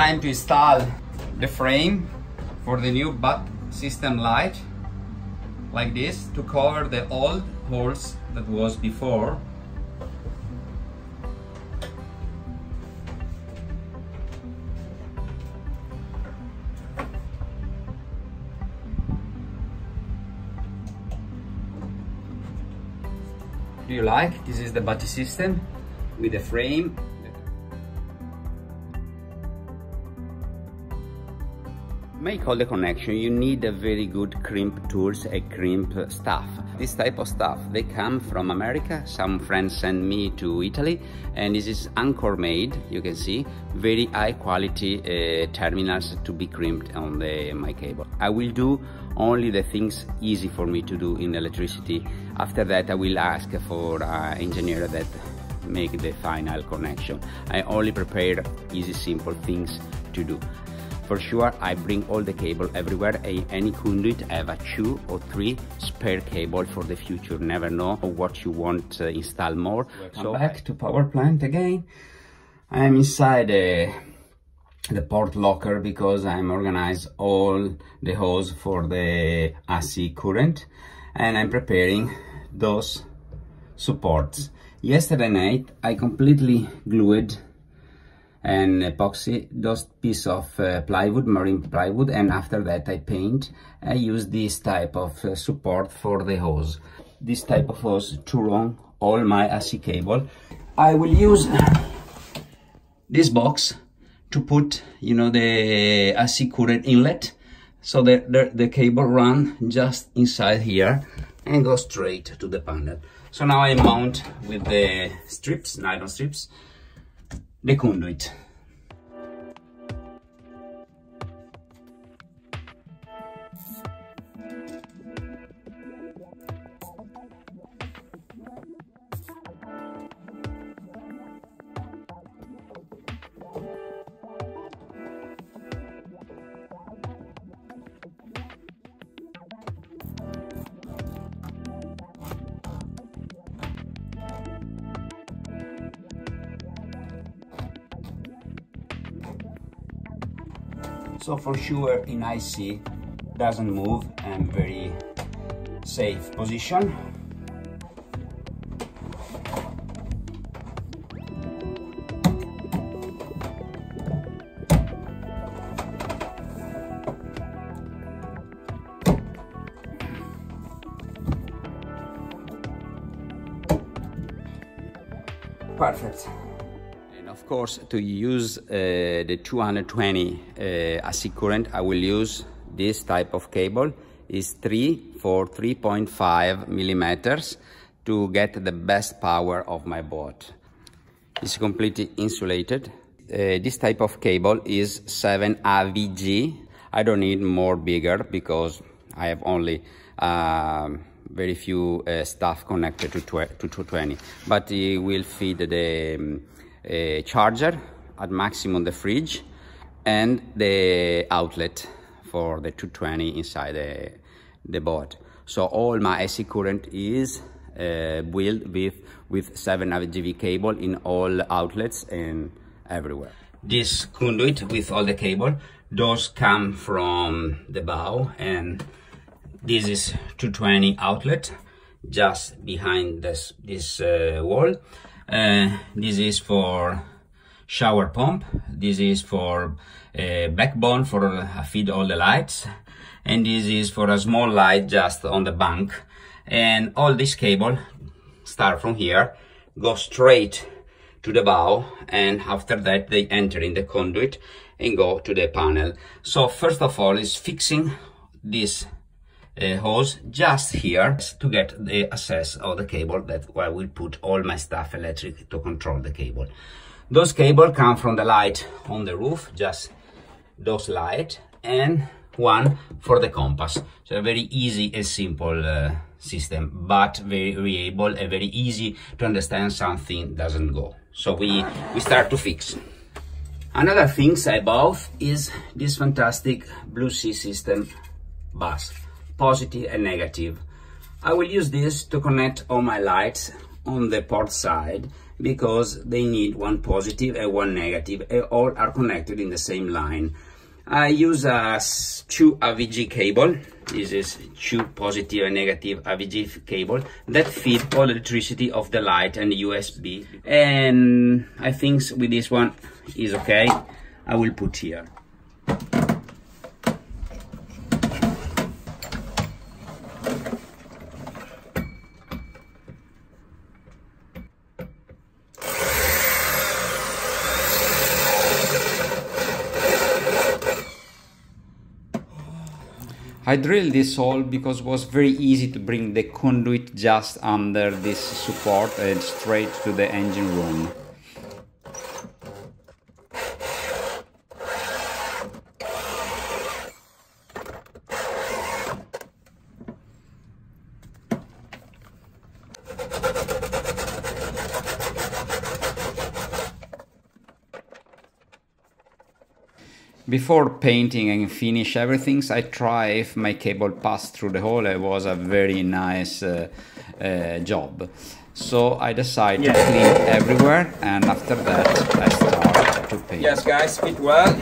time to install the frame for the new butt system light, like this, to cover the old holes that was before. Do you like? This is the butt system with the frame. Make all the connection, you need a very good crimp tools and crimp stuff. This type of stuff, they come from America. Some friends send me to Italy, and this is Anchor made, you can see, very high quality terminals to be crimped on my cable. I will do only the things easy for me to do in electricity. After that I will ask for an engineer that make the final connection. I only prepare easy, simple things to do. For sure, I bring all the cable everywhere. Any conduit have a 2 or 3 spare cable for the future. Never know what you want to install more. So back to power plant again. I am inside the port locker because I'm organized all the hose for the AC current, and I'm preparing those supports. Yesterday night I completely glued and epoxy those piece of plywood, marine plywood, and after that I use this type of support for the hose. This type of hose to run all my AC cable. I will use this box to put, you know, the AC current inlet, so the cable run just inside here and go straight to the panel. So now I mount with the strips, nylon strips, the conduit. So for sure in IC doesn't move and very safe position. Perfect. Of course, to use the 220 AC current, I will use this type of cable. Is 3 for 3.5 millimeters to get the best power of my boat. It's completely insulated. This type of cable is 7 AVG. I don't need more bigger because I have only very few stuff connected to 220, but it will feed the charger at maximum, the fridge, and the outlet for the 220 inside the boat. So all my AC current is built with 7 AVG cable in all outlets and everywhere. This conduit with all the cable, those come from the bow, and this is 220 outlet just behind this wall. This is for shower pump. This is for backbone for feed all the lights, and this is for a small light just on the bank. And all this cable start from here, go straight to the bow, and after that they enter in the conduit and go to the panel. So first of all is fixing this hose just here to get the access of the cable that I will put all my stuff electric to control the cable. Those cable come from the light on the roof, just those light, and one for the compass. So a very easy and simple system, but very reliable and very easy to understand something doesn't go. So we start to fix. Another thing I bought is this fantastic Blue Sea system bus, positive and negative. I will use this to connect all my lights on the port side because they need one positive and one negative, and all are connected in the same line. I use a 2 AVG cable. This is 2 positive and negative AVG cable that feed all electricity of the light and the USB. And I think with this one is okay. I will put here. I drilled this hole because it was very easy to bring the conduit just under this support and straight to the engine room. Before painting and finish everything, I try if my cable passed through the hole. It was a very nice job. So I decided to clean everywhere, and after that I start to paint. Yes guys, fit well.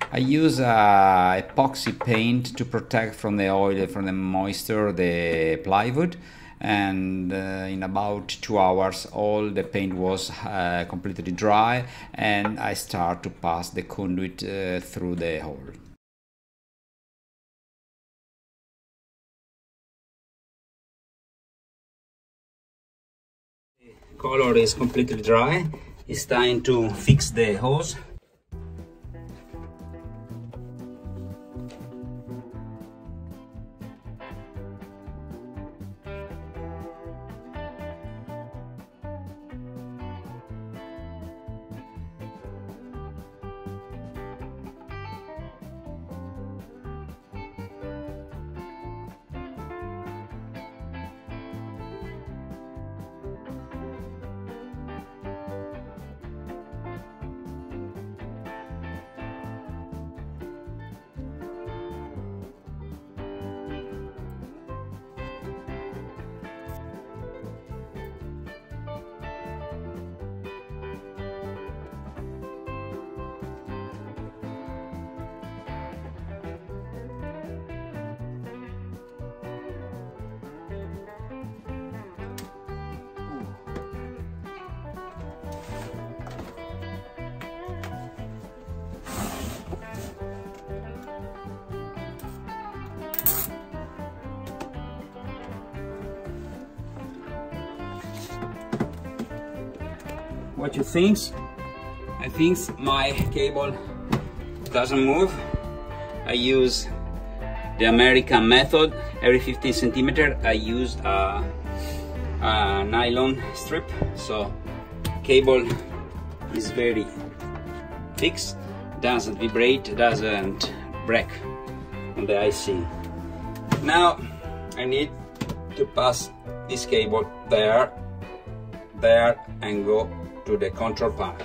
I use epoxy paint to protect from the oil, from the moisture, the plywood, and in about 2 hours all the paint was completely dry, and I start to pass the conduit through the hole. The color is completely dry. It's time to fix the hose. What you think? I think my cable doesn't move. I use the American method. Every 15 centimeters I use a nylon strip, so cable is very fixed, doesn't vibrate, doesn't break on the IC. Now I need to pass this cable there, and go to the control panel.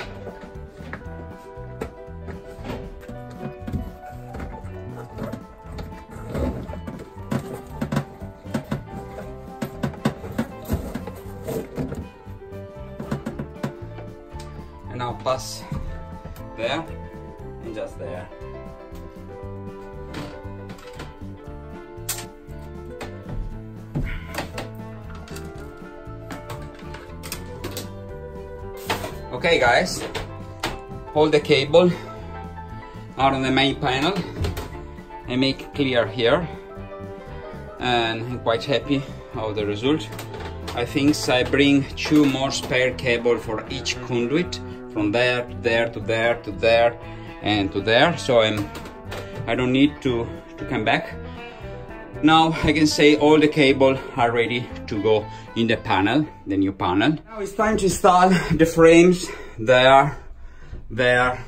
And now pass there and just there. Okay guys, hold the cable out on the main panel and make clear here, and I'm quite happy of the result. I think I bring 2 more spare cable for each conduit, from there to there to there to there and to there, so I don't need to come back. Now I can say all the cable are ready to go in the panel, the new panel. Now it's time to install the frames there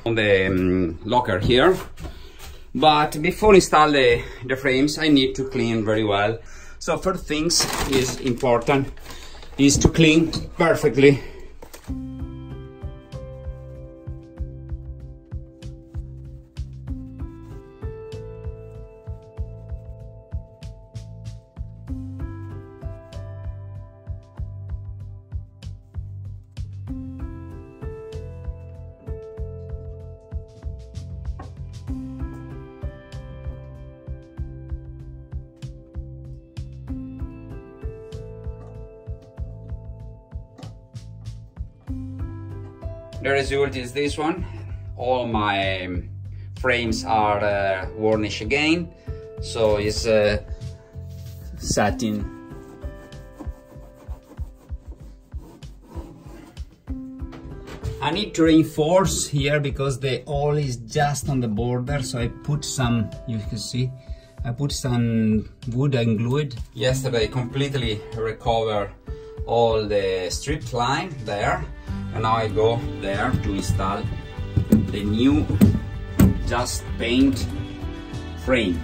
on the locker here. But before install the frames, I need to clean very well. So first things is important is to clean perfectly. The result is this one. All my frames are varnished again, so it's satin. I need to reinforce here because the hole is just on the border, so I put some, you can see, I put some wood and glued. Yesterday completely recovered all the strip line there. And now I go there to install the new just paint frame.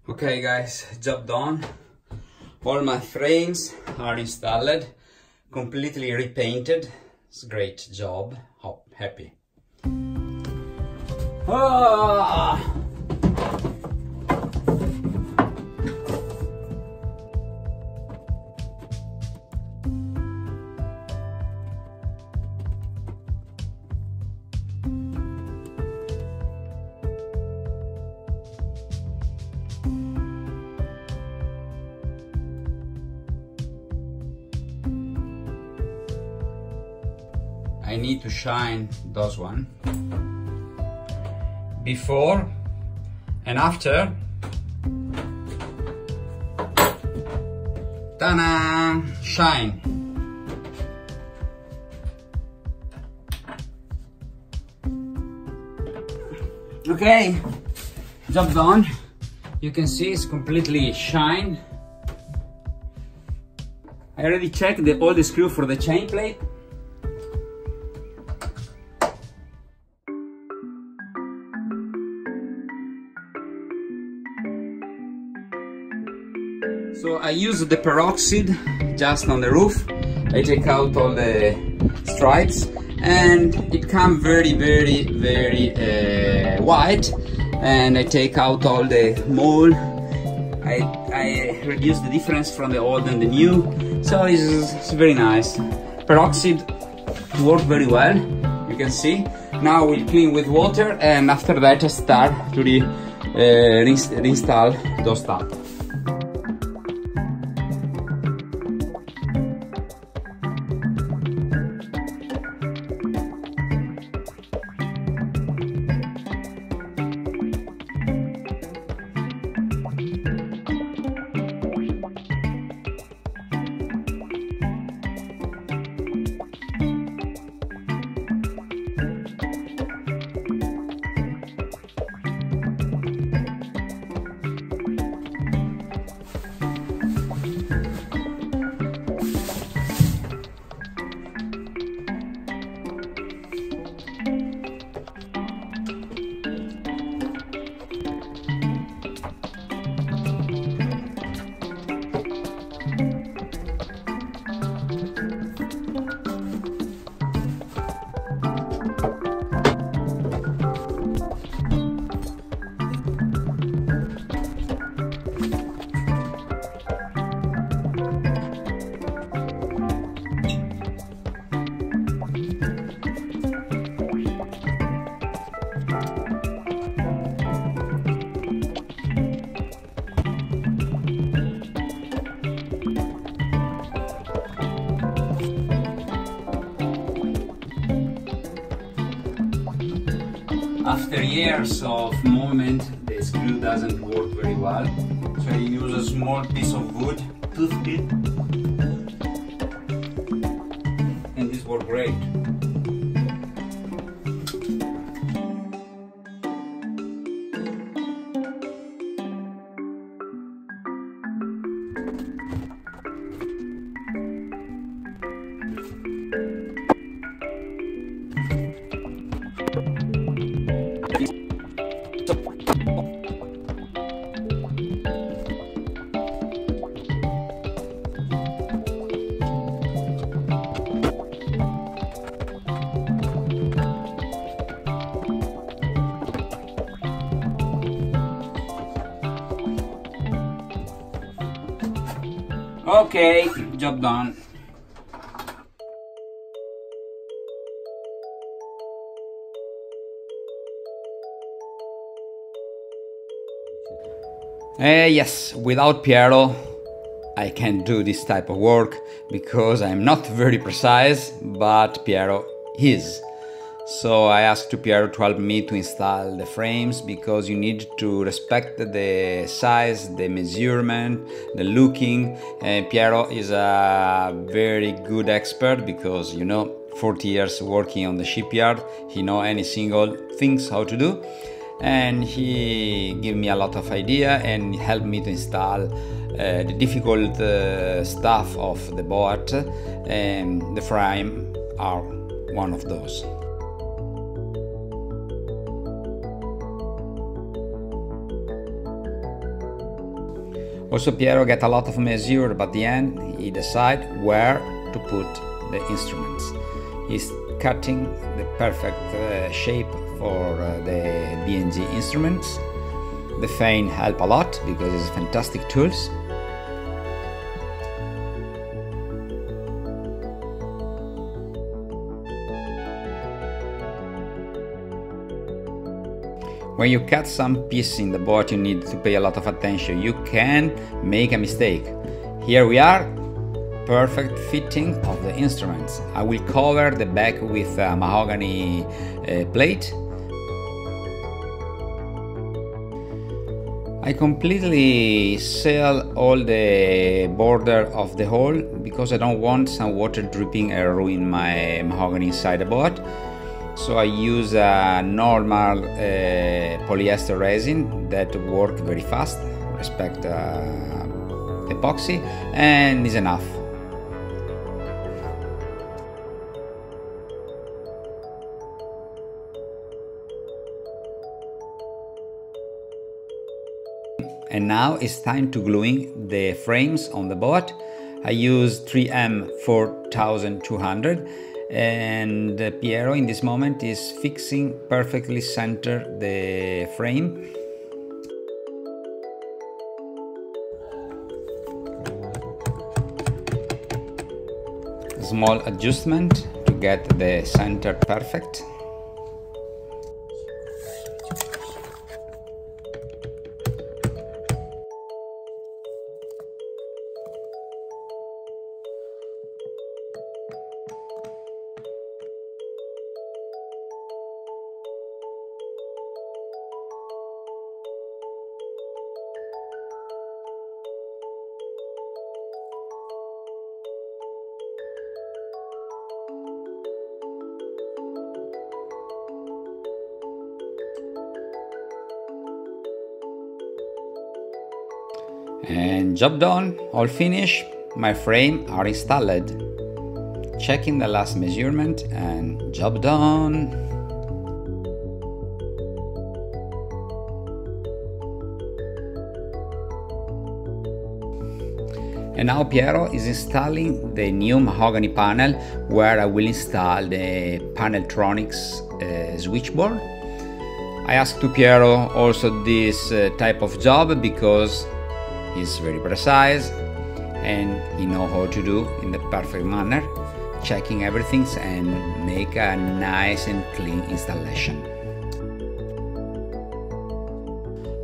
Okay guys, job done. All my frames are installed, completely repainted. It's a great job. Oh, happy. Ah! I need to shine those one before and after. Ta-da! Shine. Okay, job done. You can see it's completely shine. I already checked all the screw for the chain plate. So I use the peroxide just on the roof. I take out all the stripes and it comes very white, and I take out all the mold. I reduce the difference from the old and the new, so it's very nice. Peroxide works very well, you can see. Now we'll clean with water, and after that I start to reinstall those stuff. After years of movement, the screw doesn't work very well, so I use a small piece of wood, toothpick, and this works great. Okay, job done. Yes, without Piero I can't do this type of work because I'm not very precise, but Piero is. So I asked to Piero to help me to install the frames because you need to respect the size, the measurement, the looking. Piero is a very good expert because, you know, 40 years working on the shipyard, he knows any single things how to do. And he gave me a lot of idea and helped me to install the difficult stuff of the boat, and the frame are one of those. Also, Piero got a lot of measure, but at the end he decided where to put the instruments. He's cutting the perfect shape for the B&G instruments. The fan help a lot because it's fantastic tools. When you cut some piece in the boat, you need to pay a lot of attention. You can make a mistake. Here we are, perfect fitting of the instruments. I will cover the back with a mahogany plate. I completely seal all the border of the hole because I don't want some water dripping and ruin my mahogany inside the boat. So I use a normal polyester resin that works very fast, respect epoxy, and is enough. And now it's time to gluing the frames on the boat. I use 3M 4200. And Piero in this moment is fixing perfectly center the frame. Small adjustment to get the center perfect. And job done, all finished, my frame are installed. Checking the last measurement and job done. And now Piero is installing the new mahogany panel where I will install the Paneltronics switchboard. I asked to Piero also this type of job because he's very precise and he knows how to do in the perfect manner, checking everything and make a nice and clean installation.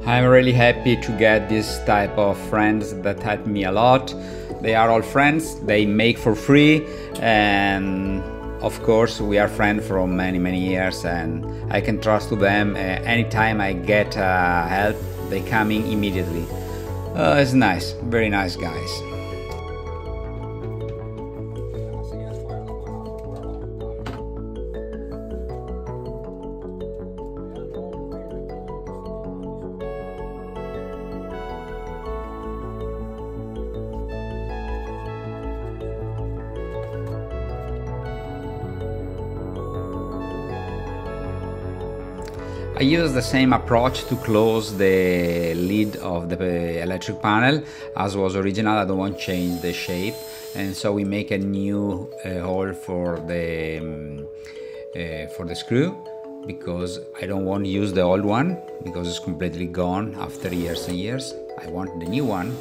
I'm really happy to get this type of friends that help me a lot. They are all friends, they make for free, and of course, we are friends for many years, and I can trust to them. Anytime I get help, they come in immediately. It's nice, very nice guys. I use the same approach to close the lid of the electric panel as was original. I don't want to change the shape, and so we make a new hole for the screw, because I don't want to use the old one because it's completely gone after years and years. I want the new one.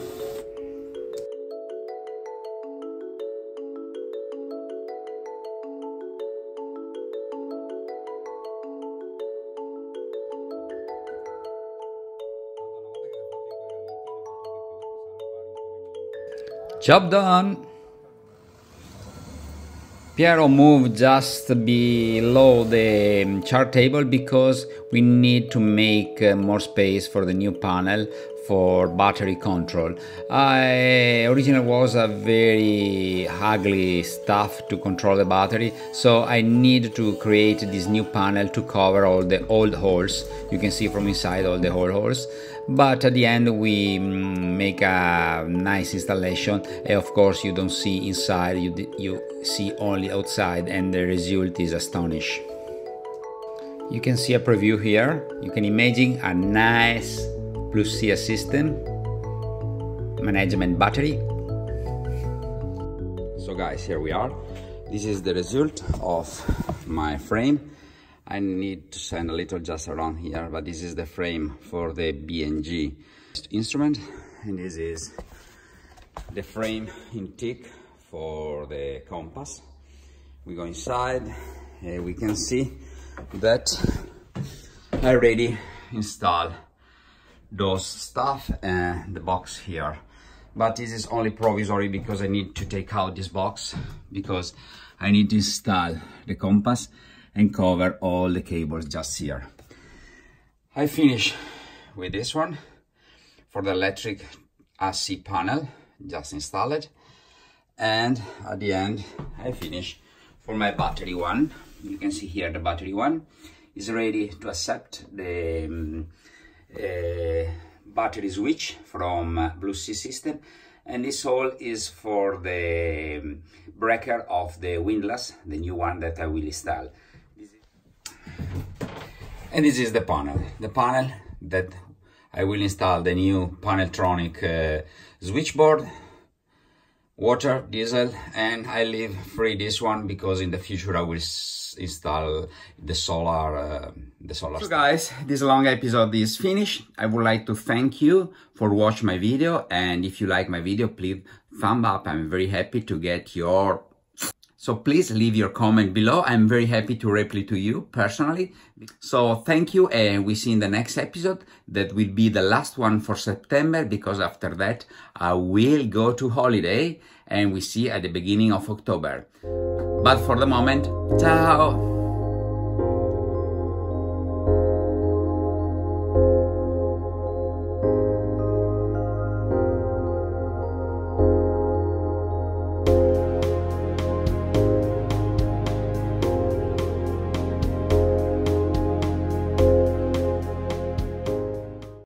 Job done! Piero moved just below the chart table because we need to make more space for the new panel for battery control. Originally was a very ugly stuff to control the battery, so I need to create this new panel to cover all the old holes. You can see from inside all the old holes. But at the end we make a nice installation, and of course you don't see inside, you see only outside, and the result is astonishing. You can see a preview here. You can imagine a nice +C system management battery. So guys, here we are. This is the result of my frame. I need to send a little just around here, but this is the frame for the BNG instrument, and this is the frame in teak for the compass. We go inside, we can see that I already installed those stuff and the box here, but this is only provisory because I need to take out this box because I need to install the compass and cover all the cables just here. I finish with this one for the electric AC panel, just install it, and at the end I finish for my battery one. You can see here the battery one is ready to accept the battery switch from +C system, and this hole is for the breaker of the windlass, the new one that I will install. And this is the panel that I will install the new Paneltronic switchboard, water, diesel, and I leave free this one because in the future I will install the solar So guys, this long episode is finished. I would like to thank you for watching my video, and if you like my video, please thumb up. I'm very happy to get your... So please leave your comment below. I'm very happy to reply to you personally. So thank you, and we see you in the next episode. That will be the last one for September, because after that I will go to holiday, and we see at the beginning of October. But for the moment, ciao!